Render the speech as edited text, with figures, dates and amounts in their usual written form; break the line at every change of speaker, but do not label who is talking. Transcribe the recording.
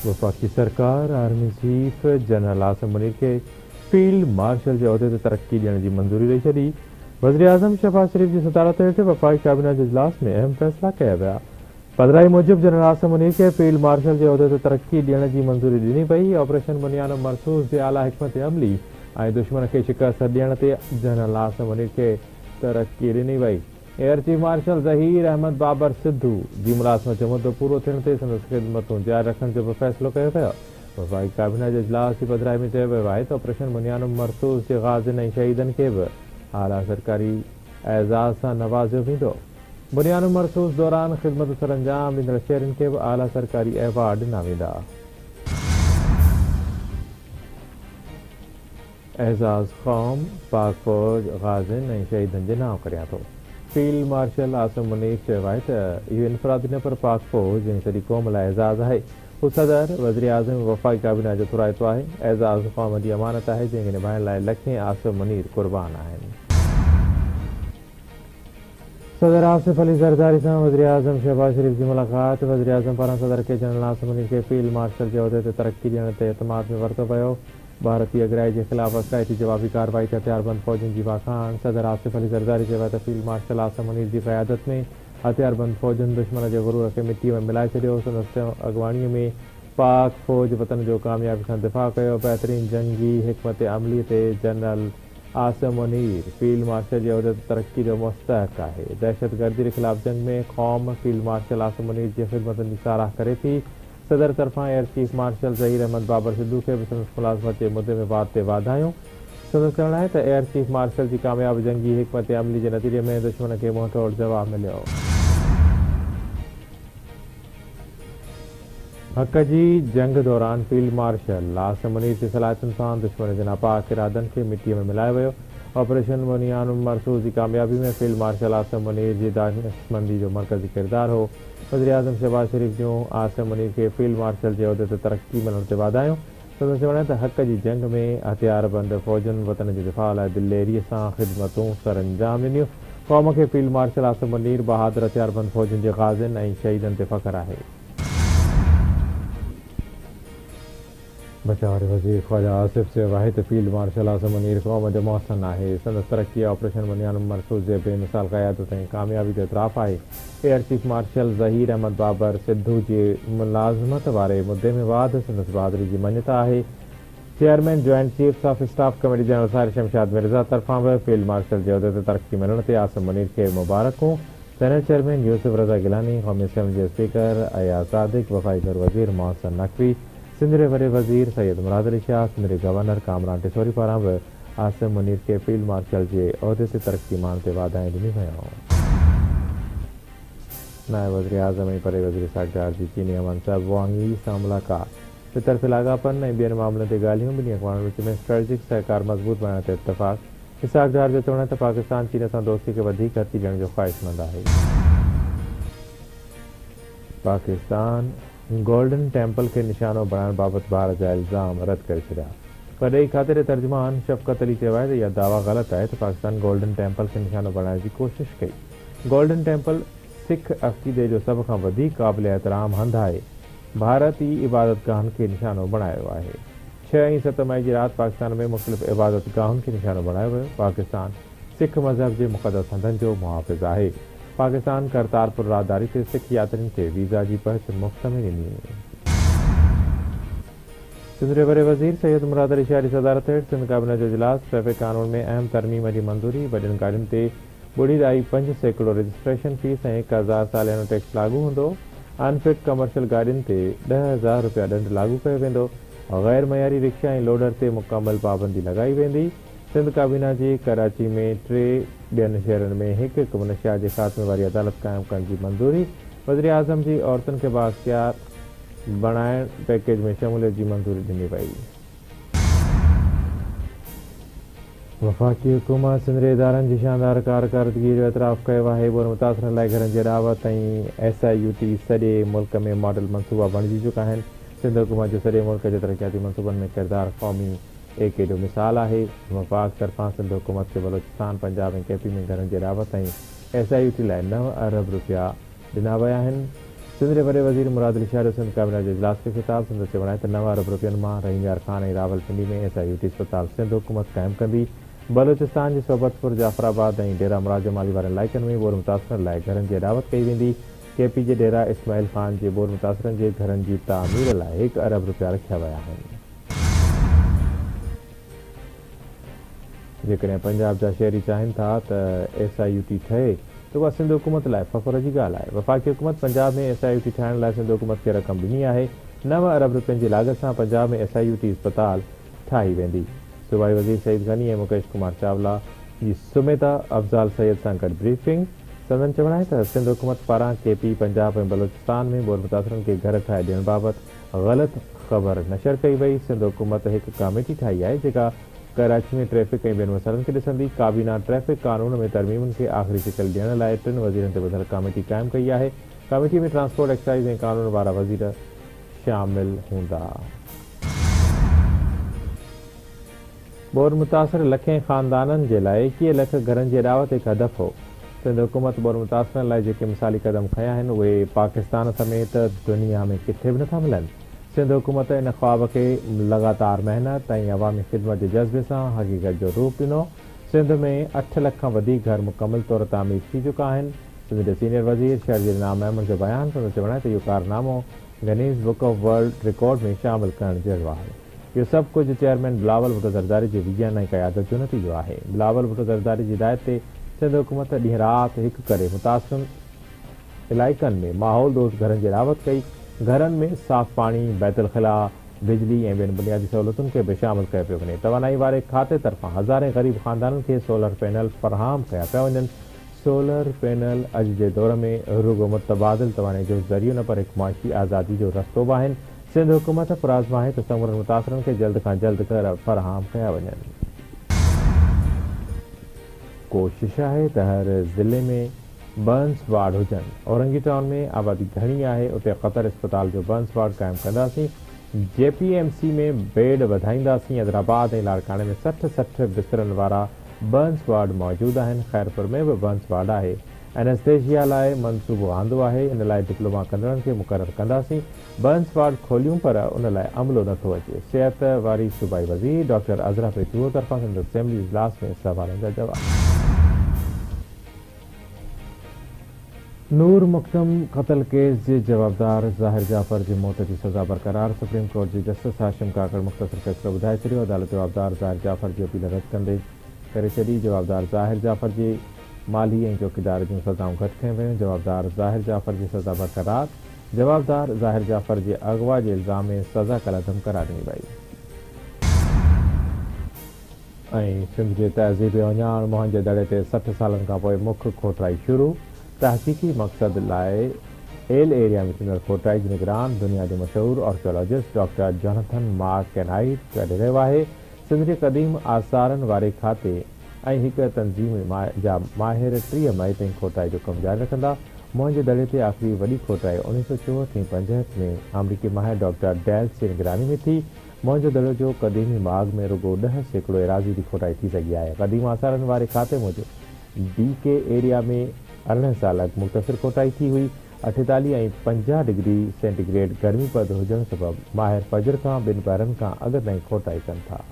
वफाकी सरकार army chief general Asim Munir के फील्ड मार्शल के उहदे ते तरक्की ॾियण जी मंज़ूरी ॾेई छॾी। वज़ीर आज़म शहबाज शरीफ जी सदारत हेठ वफाकी कैबिनेट जे इजलास में अहम फैसला कया विया। पधिराई मूजिब जनरल आसिम मुनीर के फील्ड मार्शल के उहदे ते तरक्की ॾियण जी मंज़ूरी ॾिनी पई। ऑपरेशन बुनियाद मरसूस जे आला हिकमत अमली ऐं दुश्मन के शिकस्त ॾियण ते जनरल आसिम मुनीर के तरक्की ॾिनी वई। Air chief marshal Zaheer Ahmed Babar Sidhu जी मुलाज़मत जो मुद्दो पूरो थियण ते संदसि ख़िदमतूं जारी रखण जो बि फ़ैसिलो कयो वियो। वफ़ाकी कैबिनेट जे इजलास जी पधिराई में चयो वियो आहे त ऑपरेशन बुनियाद मरसूस जे ग़ाज़िन ऐं शहीदनि खे बि आला सरकारी एज़ाज़ सां नवाज़ियो वेंदो। बुनियाद मरसूस दौरान ख़िदमत सरअंजाम ॾींदड़ शहरनि खे बि आला सरकारी एवार्ड ॾिना वेंदा। एज़ाज़ क़ौम पाक फ़ौज ग़ाज़िन ऐं शहीदनि जे नाम करियां थो। फील्ड मार्शल आसिम मुनीर चयो आहे त इहो इनफ़रादी न पर पाक फ़ौज ऐं सॼी क़ौम लाइ एज़ाज़ आहे। हू सदर वज़ीर आज़म वफ़ाकी कैबिनेट जो थुराइतो आहे। एज़ाज़ क़ौम जी अमानत आहे जंहिंखे निभाइण लाइ लखें आसिम मुनीर क़ुर्बान आहिनि। सदर आसिफ अली ज़रदारी सां वज़ीर आज़म शहबाज शरीफ जी मुलाक़ात। वज़ीर आज़म पारां सदर के जनरल आसिम मुनीर के फील्ड मार्शल जे उहदे ते तरक्की ॾियण ते एतमाद में वरितो वियो। भारतीय अगराई के खिलाफ अक़ायती जवाबी कार्रवाई ते हथियारबंद फ़ौजनि जी वाखाण। सदर आसिफ अली ज़रदारी चयो त फील्ड मार्शल आसिम मुनीर जी क़यादत में हथियारबंद फ़ौजनि दुश्मन जे गुरूर खे मिटीअ में मिलाए छॾियो। संदसि अॻुवाणीअ में पाक फ़ौज वतन जो कामयाबी सां दिफ़ा कयो। बहितरीन जंगी हिकमत अमली ते general Asim Munir field marshal जे उहदे ते तरक्की जो मुस्तहक़ आहे। दहशतगर्दी के खिलाफ जंग में क़ौम फील्ड मार्शल आसिम मुनीर जी ख़िदमतुनि जी साराह करे थी। सदर तरफ़ां air chief marshal Zaheer Ahmed Babar Sidhu के भी संदसि मुलाज़मत जे मुद्दे में वाद ते वाधायूं। संदसि चवणु आहे त एयर चीफ मार्शल जी कामयाब जंगी हिकमत अमली जे नतीजे में दुश्मन खे मुंहंतोड़ जवाब मिलियो। हक़ जी जंग दौरान फील्ड मार्शल आसिम मुनीर जी सलाहियतुनि सां दुश्मन जे नापाक इरादनि खे मिटीअ में मिलायो वियो। ऑपरेशन बुनियाद मरसूस जी कामयाबी में फील्ड मार्शल आसिम मुनीर जी दानिशमंदी जो मरकज़ी किरदार हो। वज़ीर आज़म शहबाज शरीफ जूं आसिम मुनीर के फील्ड मार्शल जे उहदे ते तरक्की मिलण ते वाधायूं। संदसि चवणु आहे त हक़ जी जंग में हथियारबंद फ़ौजनि वतन जे दिफ़ा लाइ दिलेरीअ सां ख़िदमतूं सरअंजाम ॾिनियूं। क़ौम खे फील्ड मार्शल आसिम मुनीर बहादुर हथियारबंद फ़ौजनि जे ग़ाज़िन ऐं शहीदनि ते फ़ख़्रु आहे। बचाव वज़ीर ख़्वाजा आसिफ चयो आहे त फील्ड मार्शल आसिम मुनीर क़ौम जो मोहसिन आहे। संदसि तरक्की ऑपरेशन बुनियाद मरसूस जे बेमिसाल क़यादत ऐं कामयाबी जो इतराफ़ आहे। Air chief marshal Zaheer Ahmed Babar Sidhu जी मुलाज़मत वारे मुद्दे में वाद संदसि बहादुरी जी मञता आहे। Chairman joint chiefs of staff committee general Sahir Shamshad Mirza तरफ़ां बि फील्ड मार्शल जे उहदे ते तरक्की मिलण ते आसिम मुनीर खे मुबारकूं। सेनेट चेयरमैन यूसुफ रज़ा गिलानी, क़ौमी असेंबली जे स्पीकर अयाज़ सादिक, वफ़ाकी घर वज़ीर मोहसिन नक़वी, सिंध जे वॾे वज़ीर सैयद मुराद अली शाह, सिंध जे गवर्नर कामरान टिसोरी पारां बि आसिम मुनीर के फील्ड मार्शल जे उहदे ते तरक्की माण ते वाधायूं ॾिनियूं वयूं। नायब वज़ीर आज़म ऐं परे वज़ीर साॻियार जी चीनी मनसब वांग यी सां मुलाक़ात। ॿितरफ़ी लाॻापन ऐं ॿियनि मामलनि ते ॻाल्हियूं। ॿिन्ही अक़वामनि विच में स्ट्रेटेजिक सहकार मज़बूत बणाइण ते इतफ़ाक़। इसाक़ डार जो चवणु आहे त पाकिस्तान चीन सां दोस्ती खे वधीक तरक़ी ॾियण जो ख़्वाहिशमंद आहे। पाकिस्तान गोल्डन टेम्पल के निशानो बनाने बाबत भारत जा इल्ज़ाम रद्द करे छॾिया। परॾेही खाते जे तर्जुमान शफ़क़त अली चयो आहे त इहा दावा ग़लति आहे त पाकिस्तान गोल्डन टेम्पल खे निशानो बणाइण जी कोशिशि कई। गोल्डन टेम्पल सिख अक़ीदे जो सभ खां वधीक क़ाबिल एहतराम हंधु आहे। भारत ई इबादतगाहनि खे निशानो बणायो आहे। 6 ऐं 7 मई जी राति पाकिस्तान में मुख़्तलिफ़ इबादतगाहुनि खे निशानो बणायो वियो। पाकिस्तान सिख मज़हब जे मुक़दस हंधनि जो मुहाफ़िज़ आहे। पाकिस्तान करतारपुर राहदारी ते सिख यात्रियुनि खे वीज़ा जी पहुच मुफ़्त में ॾिनी। सिंध जे वॾे वज़ीर सैयद मुराद अली शाह जी सदारत हेठि सिंध कैबिनेट जो इजलास। ट्रैफ़िक कानून में अहम तरमीम जी मंज़ूरी। वॾियुनि गाॾियुनि ते 2.5% रजिस्ट्रेशन फीस ऐं 1000 सालियानो टैक्स लागू हूंदो। अनफिट कमर्शियल गाॾियुनि ते 10,000 रुपया ॾंड लागू कयो वेंदो। ग़ैर मयारी रिक्शा ऐं लोडर ते मुकमल पाबंदी लॻाई वेंदी। सिंध काबीना जी कराची में 3 ॿियनि शहरनि में हिकु मुनशियात जे ख़ात्मे वारी अदालत क़ाइमु करण जी मंज़ूरी। वज़ीर आज़म जी औरतुनि खे बाइख्तियार बणाइण पैकेज में शमूलियत जी मंज़ूरी ॾिनी वई। वफ़ाकी हुकूमत सिंध जे इदारनि जी शानदार कारकर्दगी जो एतिराफ़ कयो आहे। ॿोर मुतासिरनि लाइ घरनि जी ॾावत ऐं SIUT सॼे मुल्क में मॉडल मनसूबा बणिजी चुका आहिनि। सिंध हुकूमत जो सॼे मुल्क जे तरक़ियाती मनसूबनि में किरदारु क़ौमी एके जो मिसाल आहे। वफ़ाक़ तरफ़ां सिंध हुकूमत खे बलोचिस्तान, पंजाब ऐं KP में घरनि जी ॾावत ऐं SIUT लाइ 9 अरब रुपया ॾिना विया आहिनि। सिंध के वॾे वज़ीर मुराद अली शाह सिंध कैबिनेट जे इजलास खे ख़िताब सिंध से वणाए त 9 अरब रुपयनि मां रहीम यार ख़ान ऐं रावलपिंडी में SIUT अस्पताल सिंध हुकूमत क़ाइमु कंदी। बलूचिस्तान जे सोबतपुर जाफराबाद ऐं डेरा मुराद जमाली वारनि इलाइक़नि में बोर मुतासिरनि लाइ घरनि जी अॾावत कई वेंदी। KP जे डेरा इस्माइल ख़ान जे बोर मुतासिरनि जे घरनि जी तामीर लाइ 1 अरब रुपया रखिया विया आहिनि। जेकॾहिं पंजाब जा शहरी चाहिनि था त SIUT ठहे त उहा सिंध हुकूमत लाइ फ़ख़्र जी ॻाल्हि आहे। वफ़ाक़ी हुकूमत पंजाब में SIUT ठाहिण लाइ सिंध हुकूमत खे रक़म ॾिनी आहे। 9 अरब रुपयनि जी लाॻत सां पंजाब में SIUT अस्पताल ठाही वेंदी। सूबाई वज़ीर सईद गनी ऐं मुकेश कुमार चावला जी सुमेता अफ़ज़ाल सैयद सां गॾु ब्रीफिंग। संदन चवण आहे त सिंध हुकूमत पारां KP पंजाब ऐं बलूचिस्तान में बोर मुतासिरनि खे घर ठाहे ॾियण बाबति ग़लति ख़बर नशर कई वई। सिंध हुकूमत हिकु कमेटी ठाही आहे जेका कराची में ट्रैफ़िक ऐं ॿियनि मसइलनि खे ॾिसंदी। काबीना ट्रैफ़िक कानून में तरमीमुनि खे आख़िरी शिकल ॾियण लाइ 3 वज़ीरनि ते ॿुधल कमेटी क़ाइमु कई आहे। कमेटी में ट्रांसपोर्ट, एक्साइज़ ऐं कानून वारा वज़ीर शामिल हूंदा। बोर मुतासिर लखें ख़ानदाननि जे लाइ 21 लख घरनि जी अॾावत हिकु हदफ़ हो। सिंध हुकूमत बोर मुतासिरनि लाइ जेके मिसाली क़दम खयां आहिनि उहे पाकिस्तान समेत दुनिया में किथे बि नथा मिलनि। सिंध हुकूमत इन ख्वाब खे लगातार महिनत ऐं अवामी ख़िदमत जे जज़्बे सां हक़ीक़त जो रूप ॾिनो। सिंध में 8 लख खां वधीक घर मुकमल तौर तामीर थी चुका आहिनि। सिंध जे सीनियर वज़ीर शहर नाम अहमद जो बयान पियो चवण आहे त इहो कारनामो Guinness book of world record में शामिल करणु जहिड़ो आहे। इहो सभु कुझु चेयरमैन बिलावल भुट्टो ज़रदारी जे विजन ऐं क़यादत जो नतीजो आहे। बिलावल भुट्टो ज़रदारी जी हिदायत ते सिंध हुकूमत ॾींहुं राति हिकु करे मुतासिर इलाइक़नि में माहौल दोस्त घरनि जी अॾावत कई। घरनि में साफ़ पाणी, बैतुल ख़ला, बिजली ऐं ॿियनि बुनियादी सहूलियतुनि खे बि शामिल कयो पियो वञे। तवानाई वारे खाते तरफ़ां हज़ारें ग़रीब ख़ानदाननि खे सोलर पैनल फ़राहम कया पिया वञनि। सोलर पैनल अॼु जे दौर में रुगो मुतबादिल तवानाई जो ज़रियो न पर हिकु मुआशी आज़ादी जो रस्तो बि आहिनि। सिंध हुकूमत फ़ुराज़मा आहे त समूरनि मुतासिरनि खे जल्द खां जल्द घर फ़राहम कया वञनि। कोशिश आहे त हर ज़िले में बर्न्स वार्ड हुजनि। औरंगी टाउन में आबादी घणी आहे, उते क़तर अस्पताल जो बर्न्स वार्ड क़ाइमु कंदासीं। JPMC में बेड वधाईंदासीं। हैदराबाद ऐं लाड़काणे में 60 बिस्तरनि वारा बर्न्स वार्ड मौजूदु आहिनि। ख़ैरपुर में बि बर्न्स वार्ड आहे। एनेस्थेशिया लाइ मनसूबो आंदो आहे। इन लाइ डिप्लोमा कंदड़नि खे मुक़ररु कंदासीं। बर्न्स वार्ड खोलियूं पर उन लाइ अमलो नथो अचे। सिहत वारी सूबाई वज़ीर डॉक्टर अज़रा पेटूअ तरफ़ां सिंध असेंबली इजलास में सवालनि जा जवाब। नूर मुक़दम क़त्ल केस जे जवाबदार ज़ाहिर जाफ़र जी मौत जी सज़ा बरक़रार। सुप्रीम कोर्ट जे जस्टिस हाशिम काकड़ मुख़्तसर फ़ैसिलो ॿुधाए छॾियो। अदालत जवाबदार ज़ाहिर जाफ़र जी अपील रद्द कंदे करे छॾी। जवाबदार ज़ाहिर जाफ़र जे माली ऐं चौकीदार जूं सज़ाऊं घटि कयूं वयूं। जवाबदार ज़ाहिर जाफ़र जी सज़ा बरक़रार। जवाबदार ज़ाहिर जाफ़र जे अगवा जे इल्ज़ाम में सज़ा कलअदम करार ॾिनी वई। ऐं सिंध जे तहज़ीब उञाण मोहन जे दड़े ते 60 सालनि खां पोइ मुख्य खोटाई शुरू। तहक़ीक़ी मक़सद लाइ एल एरिया में थींदड़ खोटाई जी निगरान दुनिया जो मशहूरु आर्कियोलॉजिस्ट डॉक्टर जोनाथन मार्क केनाइट करे रहियो आहे। सिंध जे क़दीम आसारनि वारे खाते ऐं हिकु तंज़ीम जा माहिर 3 मई ताईं खोटाई जो कमु जारी रखंदा। मोहन जे दड़े ते आख़िरी वॾी खोटाई 1964-65 में अमरीकी माहिर डॉक्टर डेल्स जी निगरानी में थी। मोहन जो दड़े जो क़दीमी माग में रुगो 10% एराज़ी जी खोटाई थी सघी आहे। क़दीम आसारनि वारे खाते मूजिबि DK एरिया में 18 साल अॻु मुख़्तसिर खोटाई थी हुई। 48 ऐं 50 डिग्री सेंटीग्रेड गर्मी पद हुजण सबबि माहिर फजर खां 2 पहरनि खां अॻु ताईं खोटाई कनि था।